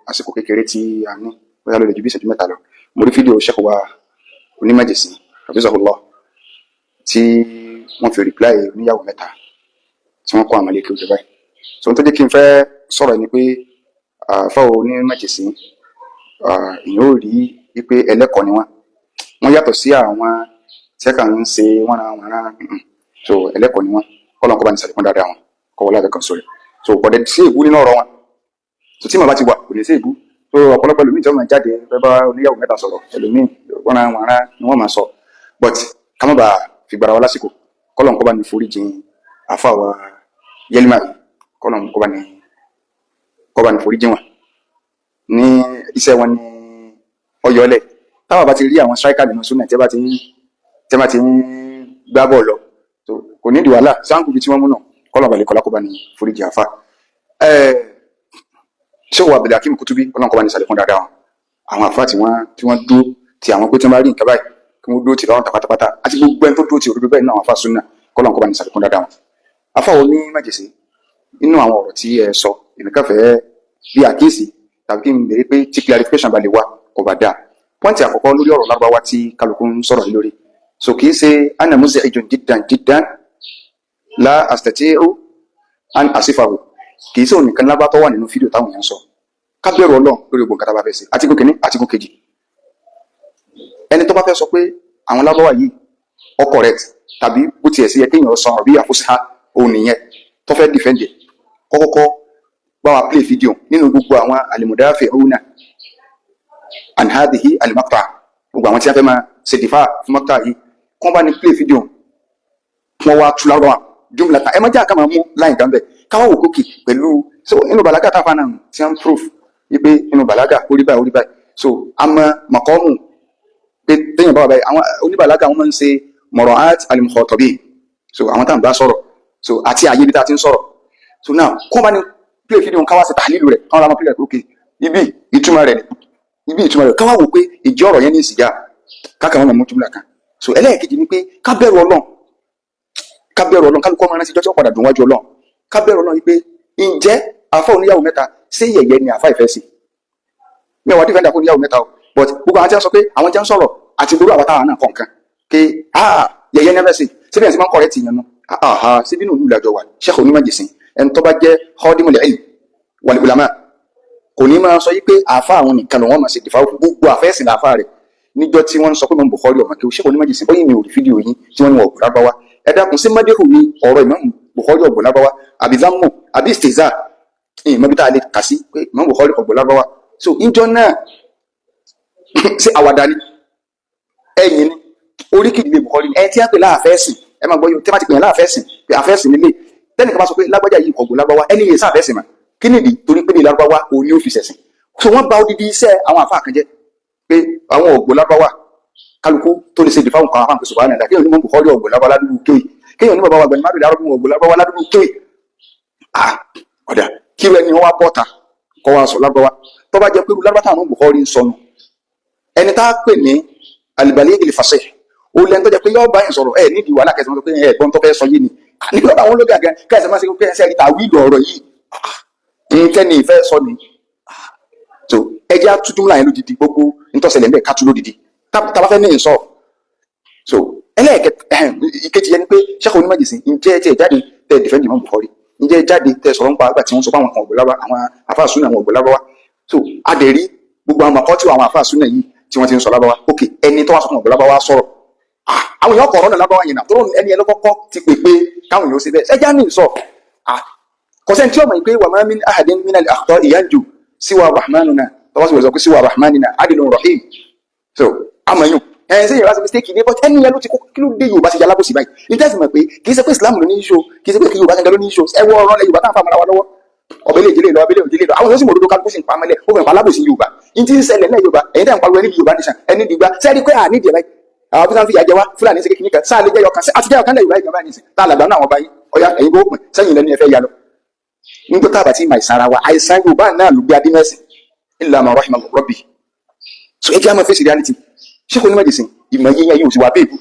àsìkò kékeré tí a ní bóyá ló lè ju bí ìṣẹ́jú mẹ́ta lọ mo rí fídíò Sheikh wa onímọ̀jẹ̀sìn hafizahullah tí wọ́n fi reply oníyàwó mẹ́ta tí wọ́n kọ́ àwọn ilé kéwòn báyìí so n tó jẹ́ kí n fẹ́ sọ̀rọ̀ ni pé fáwọn onímọ̀jẹ̀sìn èèyàn ò rí wípé ẹlẹ́kọ̀ọ́ ni wọ́n yàtọ̀ sí àwọn tí ẹ̀ka ń ṣe wọ́n ra so ẹlẹ́kọ̀ọ́ ni wọ́n kọ́ lọ́n kọ́ bá ní sàlékún dáadáa wọn kọ́ wọlé àbẹ̀kan sórí so kọ̀dẹ̀ sí èbú nínú ọ̀rọ̀ wọn so tí màá bá ti wà kò ní sí èbú so ọ̀pọ̀lọpọ̀ ẹlòmíì tí wọ́n máa jáde fẹ́ bá oníyàwó mẹ́ta sọ̀rọ̀ ẹlòmíì wọ́n ra ni wọ́n máa sọ but ká má bàa fi gbara wa lásìkò kọ́ lọ́n kọ́ bá ní forí jìn àfa wa Yelima kọ́ lọ́n kọ́ bá ní forí jìn wọn ní iṣẹ́ wọn ní ọyọ́lẹ̀ táwọn bá ti rí àwọn striker nínú súnà tí wọ́n bá ti ń gbá bọ́ọ̀ lọ so kò ní ìdí wàhálà sáǹkù bí tí wọ́n mú náà kọ́lọ̀ balẹ̀ kọ́lá kó bá ní foríjì àfa ṣé wà Abdul Hakim Kutubi ọlọ́run kọ́ bá ní sàlékún dáadáa wọn àwọn àfa tí wọ́n dúró ti àwọn pé tí wọ́n bá rí nǹkan báyìí kí wọ́n dúró ti lọ́rùn pátápátá àti gbogbo ẹni tó dúró ti òdodo bẹ́ẹ̀ náà àwọn àfa súnà kọ́lọ̀ kọ́ bá ní sàlékún dáadáa wọn. àfa wo ní májèsè nínú àwọn ọ̀rọ̀ tí ẹ sọ ènìkàn fẹ́ bí àkíyèsí tàbí kí n béèrè pé tí clarification bá lè wá kò bá dáa pọ́ǹtì àkọ́kọ́ lórí ọ̀rọ̀ Lárúbáwá tí kálukú ń sọ̀rọ̀ lórí so kì í ṣe ana muz'ijun jiddan la astati'u an asifahu kì í ṣe ònìkan lábá tó wà nínú fídíò táwọn èèyàn sọ ká bẹ̀rù Ọlọ́run lórí ogun kata bá fẹ́ ṣe àti gòkè ní àti gòkè jì ẹni tó bá fẹ́ sọ pé àwọn Lárúbáwá yìí ó correct tàbí bó tiẹ̀ sí yẹ kéèyàn sọ ọ̀rọ̀ bí àfúsá òun nìyẹn tó fẹ́ defend kọ́kọ́kọ́ bá wa play fídíò nínú gbogbo àwọn al-mudafi'una an hadhihi al-maqta' gbogbo àwọn tí a fẹ́ máa ṣe dìfà fún maqta yìí kọ́ bá ní play fídíò wọ́n wá tú Lárúbáwá jumla ta ẹ má jẹ́ àkàmà mú láì dánbẹ̀ káwọ́ wò kókè pẹ̀lú so inú bàlágà tá a fa náà tí wọ́n proof wípé inú bàlágà orí báyìí so àmọ́ maqamu pé téèyàn bá wà báyìí àwọn oníbàlágà wọn máa ń ṣe mura'at al-mukhatabin so àwọn tá à ń bá sọ̀rọ̀ so àti àyè ibi tá a ti ń sọ̀rọ̀ so now kọ́ bá ní play fídíò káwá ṣe tàhálìlù rẹ̀ káwọn láwọn play rẹ̀ kókè ibi ìtumọ̀ rẹ̀ káwá wò pé ìjọ ọ̀rọ̀ yẹn ní ìsìyà káàkiri wọn mú jùmlà kan so ẹlẹ́ẹ̀kejì ni pé ká bẹ̀rù Ọlọ́run kálukọ́ máa rántí jọ́jọ́ padà dùn wájú Ọlọ́run ká bẹ̀rù Ọlọ́run wípé ǹjẹ́ àfa oníyàwó mẹ́ta ṣé yẹ̀yẹ́ ni àfa ìfẹ́ sí mi ò wá dífẹ́ndà fún oníyàwó mẹ́ta o but gbogbo àwọn tí wọ́n sọ pé àwọn tí wọ́n sọ̀rọ̀ àti gbogbo àwọn táwọn náà kọ̀ọ̀kan pé yẹ̀yẹ́ nẹ́fẹ́ sí síbi ẹ̀ sí máa ń kọ̀rẹ́ tì yẹn nu síbi nù ìlàjọ wà Sheikh onímọ̀jẹ̀sìn ẹni tó bá jẹ́ khadimul ilm wal ulama kò ní máa sọ yí pé àfa àwọn nìkan lòun máa ṣe dìfà gbogbo àfẹ́sìn làáfà rẹ̀ níjọ́ tí wọ́n sọ pé Imam Bukhari ọmọ kí o Sheikh onímọ̀jẹ̀sìn bóyá mi ò rí fídíò yín tí wọ́n ní wọ́n ọ̀gbọ̀n lábáwá ẹ dákun sí mọ́déhù ní ọ̀rọ̀ Imam Bukhari ọ̀gbọ̀n lábáwá àbí zammu àbí istihza ìmọ̀ bí tá a lè kà sí pé Imam Bukhari ọ̀gbọ̀n lábáwá so ìjọ náà ṣe àwàdà ni ẹ̀yìn ni orí kìdìlẹ̀ Bukhari ẹ tí a pè láàfẹ́sìn ẹ máa gbọ́ yóò tí a ti pè láàfẹ́sìn pé àfẹ́sìn nílé tẹ́nì kan bá sọ pé lágbájá yìí ọ̀gbọ̀n lábáwá ẹni yẹn sáfẹ́sìn mà kí nìdí torí pé ní Lárúbáwá òun ni ó fi ṣẹ̀sìn so wọ́n bà odidi iṣẹ́ àwọn àfáà kan jẹ́ pé àwọn ọ̀gbọ̀n Lárúbáwá kálukú tó lè ṣe ìdìfà nǹkan àwọn àpèsè wàhánà kéèyàn ní Imam Bukhari ọ̀gbọ̀n Lárúbáwá ládùúgbò kéwì kéèyàn ní bàbá wa gbẹ̀ni mádùúgbò lárúgbó ọ̀gbọ̀n Lárúbáwá ládùúgbò kéwì ọ̀dà kí ẹni wọn wá bọ́ta kọ́ wa sọ Lárúbáwá tó bá jẹ́ pé Lárúbáwá táwọn Bukhari ń sọnù ẹni tá a pè ní al-baligh al-fasih ó lẹ́nu tó jẹ́ pé yọ́ọ́ bá yẹn sọ̀rọ̀ ẹ̀ nídìí wàhálà kẹsàn-án pé ẹ̀gbọ́n tó fẹ́ sọ yé ni nígbà àwọn olóògbé àgẹ kẹsàn-án máa ṣe pé ẹsẹ̀ ìta wíìlì ọ̀rọ̀ yìí nǹkan ní ìfẹ́ sọ ni so ẹjẹ́ àtúntò láyé lódìdí gbogbo nítòsẹ̀lẹ̀ ńbẹ̀ kátó lódìdí tàbá fẹ́ ní ìsọ so ìkejì yẹn ni pé Sheikh onímọ̀jẹ̀sìn ǹjẹ́ tí ẹ jáde tẹ dìfẹ́ǹdì Imam Bukhari ǹjẹ́ jáde tẹ sọ̀rọ̀ nípa àgbà tí wọ́n sọ fún àwọn kan ọ̀gbọ̀n Lárúbáwá àwọn àfáà súnà àwọn ọ̀gbọ̀n Lárúbáwá so adẹ̀rí gbogbo àwọn àkọ́tì àwọn àfáà súnà yìí tí wọ́n ti ń sọ Lárúbáwá ok ẹni tó wá sọ fún ọ̀gbọ̀n Lárúbáwá sọ̀rọ̀ àwọn èèyàn kọ̀ ọ̀rọ̀ náà Lárúbáwá yẹn náà tó ẹni ẹni kọ́kọ́ ti pè pé káwọn èèyàn ṣe bẹ́ẹ̀ ẹjá ní ìsọ kọ̀sẹ́ni tí ó mọ̀ pé wà máa min ahadin min al-akhta'i yanju siwa rahmanuna tọ́wọ́ sí wọ́n sọ pé siwa rahmanina adilun rahim so amayun ṣe yẹn láti mistake ní but ẹni yẹn ló ti kó kí ló dé Yorùbá ti jalábòsí báyìí ní tẹ́sí mọ̀ pé kì í ṣe pé Islam ló ní iṣó kì í ṣe pé kí Yorùbá gangan ló ní iṣó ẹ wọ ọ̀rọ̀ lẹ Yorùbá tá à ń fa àmàlà wa lọ́wọ́ ọ̀bẹ̀lẹ̀ ìdílé lọ ọ̀bẹ̀lẹ̀ ìdílé lọ àwọn yóò sì mọ̀ òdodo kálukú sì ń pa amẹ́lẹ̀ ó fẹ́ pa alábòsí Yorùbá ní ti ń ṣẹlẹ̀ náà Yorùbá ẹ̀yin tẹ́ ń pariwo ẹni bí Yorùbá nìṣàn ẹni dìgbà sẹ́ẹ̀rí pé àní ìdí ẹ̀ báyìí àwọn fúnṣán fi ìyà jẹ wá Fúlàní ṣe kékeré kan sáà lè jẹyọ kan àti jẹyọ kan lẹ Yorùbá ìjọba nìṣẹ tá a làgbà náà àwọn ọba yìí ọyá ẹ̀yin kó pin sẹ́yìn lẹni ẹ fẹ́ yà lọ nígbà tá a bá ti máa ìsara wa àìsàn Yorùbá náà ló gbé adínẹsì illa ma rahima rabbi so ẹ jẹ́ àmọ́ fèsì reality Sheikh onímọ̀jẹ̀sìn ìmọ̀ yíyan yóò ti wá bẹ́ẹ̀bù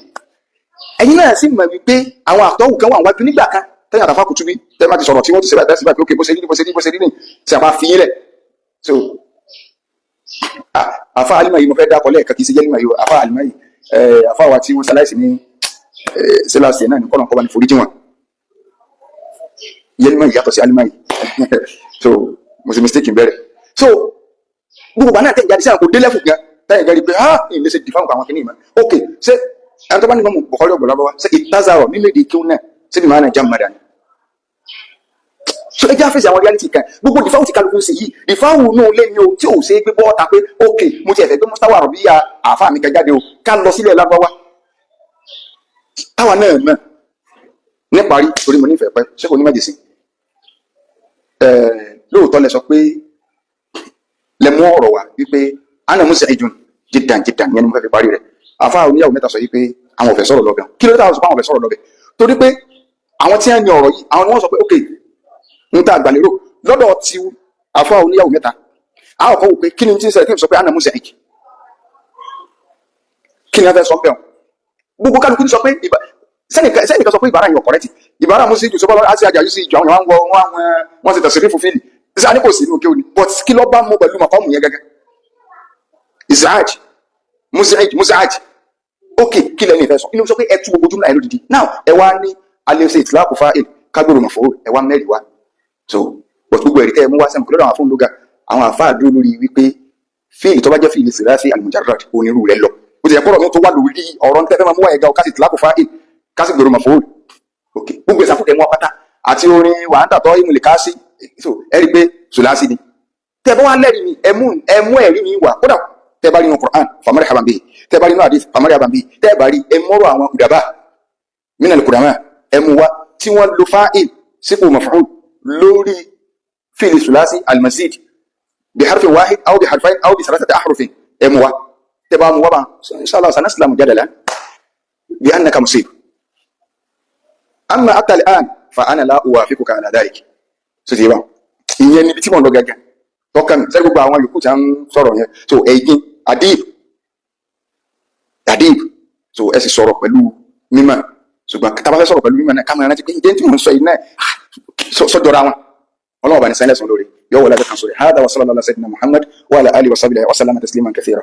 ẹ̀yin náà sì mọ̀ wípé àwọn àtọ́wù kan wà wájú nígbà kan tẹ́yìn àtàfà Kutubi tẹ́yìn máa ti sọ̀rọ̀ tí wọ́n ti ṣe báyìí bó ṣe rí ní tí a bá fi yín lẹ̀ so àfa alima yìí mo fẹ́ dákọ̀ lẹ́ẹ̀kan kì í ṣe yẹ́lìmọ̀ yìí àfa alima yìí àfa wa tí wọ́n ṣaláìsì ní síláàsì náà ní kọ́nà kọ́ba ní foríjì wọn yẹ́lìmọ̀ yìí yàtọ̀ sí alima yìí so mo ṣe mistake bẹ̀rẹ̀ so gbogbo àná tẹ̀ jáde sí àwọn kò dé lẹ́fù gan táyà gẹ́gẹ́ pé ìlẹ̀ ṣe dìfáwọn àwọn kìnìún ok ṣé ẹni tó bá ní mọ́ Bukhari ọ̀gbọ̀n lábọ́wá ṣe ìtazarọ̀ nílé kí ó náà ṣe bí máa náà jam madani so ẹ jẹ́ àfẹ́sì àwọn reality kan gbogbo dìfáwù ti kálukú sí yìí dìfáwù náà lé ní o tí ò ṣe é gbé bọ́ọ̀ta pé ok mo ti ẹ̀fẹ̀ gbé mustawa rọ̀bíyà àfa mi kan jáde o ká lọ sílẹ̀ lágbáwá táwa náà náà níparí torí mo nífẹ̀ẹ́ pẹ́ ṣé kò ní májèsí lóòótọ́ lẹ sọ pé lẹ mú ọ̀rọ̀ wá wípé ana mus'idun jiddan jiddan yẹn ni mo fẹ́ fi parí rẹ̀ àfa oníyàwó mẹ́ta sọ yìí pé àwọn ò fẹ́ sọ̀rọ̀ lọ́bẹ̀ kí ló dé táwọn sọ pé àwọn ò fẹ́ sọ̀rọ̀ lọ́bẹ̀ torí pé àwọn tí wọ́n ní ọ̀rọ̀ yìí àwọn ni wọ́n sọ pé ok n ta àgbàlérò lọ́dọ̀ tí àfa oníyàwó mẹ́ta àwọn kan wò pé kí ni tí ń ṣẹlẹ̀ kí n sọ pé ana mus'id kí ni wọ́n fẹ́ sọ bẹ́ẹ̀ gbogbo kálukú ní sọ pé sẹ́nìkan sọ pé ìbára yìí ọ̀kọ̀rẹ́tì ìbára mú sí ìjù sọ́bọ́ àti àjàyú sí ìjù àwọn wọn ti tẹ̀sí fífò fíìlì ìsá ní kò sí inú òkè òní but kí ló bá mú pẹ̀lú màkọ́mù yẹn gẹ́gẹ́ ìsáàjì musaaj ok kí lẹ́ni ìfẹ́ sọ inú sọ pé ẹ tú gbogbo jùmọ̀ ẹ̀ lódìdí now ẹ wá ní alẹ́sẹ̀ ìtìláàkù fáìl kágbóró mọ̀ fòrò ẹ wá mẹ́rin wá so but gbogbo ẹ̀rí tẹ́ ẹ mú wá sẹ́mu kí lọ́dọ̀ àwọn fóònù lóga àwọn àfáà dúró lórí wípé fíìlì tó bá jẹ́ fíìlì sìláṣí al-mujarrad onírú rẹ̀ lọ ó ti yẹ kọ́rọ̀ mi tó wà lórí ọ̀rọ̀ ní tẹ́fẹ́ máa mú wáyé ga ọ̀kásì ìtìláàkù fáìl kásì gbèrò mọ̀ fòrò ok gbogbo ìsàkó tẹ̀ mú apáta àti orin wàhántà tó ìmùlẹ̀ kásì so ẹ rí pé sùláṣí ni tẹ́ bá wá lẹ́rìí mi ẹ mú ẹ̀rí mi wà kódà tẹ́ bá rí nínú Qur'an famarhaban bihi tẹ́ bá rí nínú hadith famarhaban bihi tẹ́ bá rí ẹ mọ́rọ̀ àwọn udaba min al-qudama ẹ mú wa tí wọ́n lo fa'il sípò maf'ul lórí fi'l sulasi al-mazid bi harfin wahid aw bi harfayn aw bi thalathati ahrufin ẹ mú wa tẹ́ bá mú wa ba inshallah sanaslamu jadalan bi annaka musib amma ata al-an fa ana la uwafiquka ala dhalik so ti ba ìyẹn ni bí tí mo lọ gẹ́gẹ́ tọ́kàn sẹ́rí gbogbo àwọn yòókù tí a ń sọ̀rọ̀ yẹn so ẹ̀yìn adib so ẹ sì sọ̀rọ̀ pẹ̀lú mímọ̀ ṣùgbọ́n tá bá fẹ́ sọ̀rọ̀ pẹ̀lú mímọ̀ náà kámẹ́rà rántí pé ìdẹ́ tí mo ń sọ yìí náà sọ́jọ́ra wọn ọlọ́wọ́ bá ní sáyẹ́nsì lórí yọ̀wọ̀ lábẹ́ kan sórí hada wa sallallahu ala sayyidina Muhammad wa ala alihi wa sahbihi wa sallama tasliman kathira.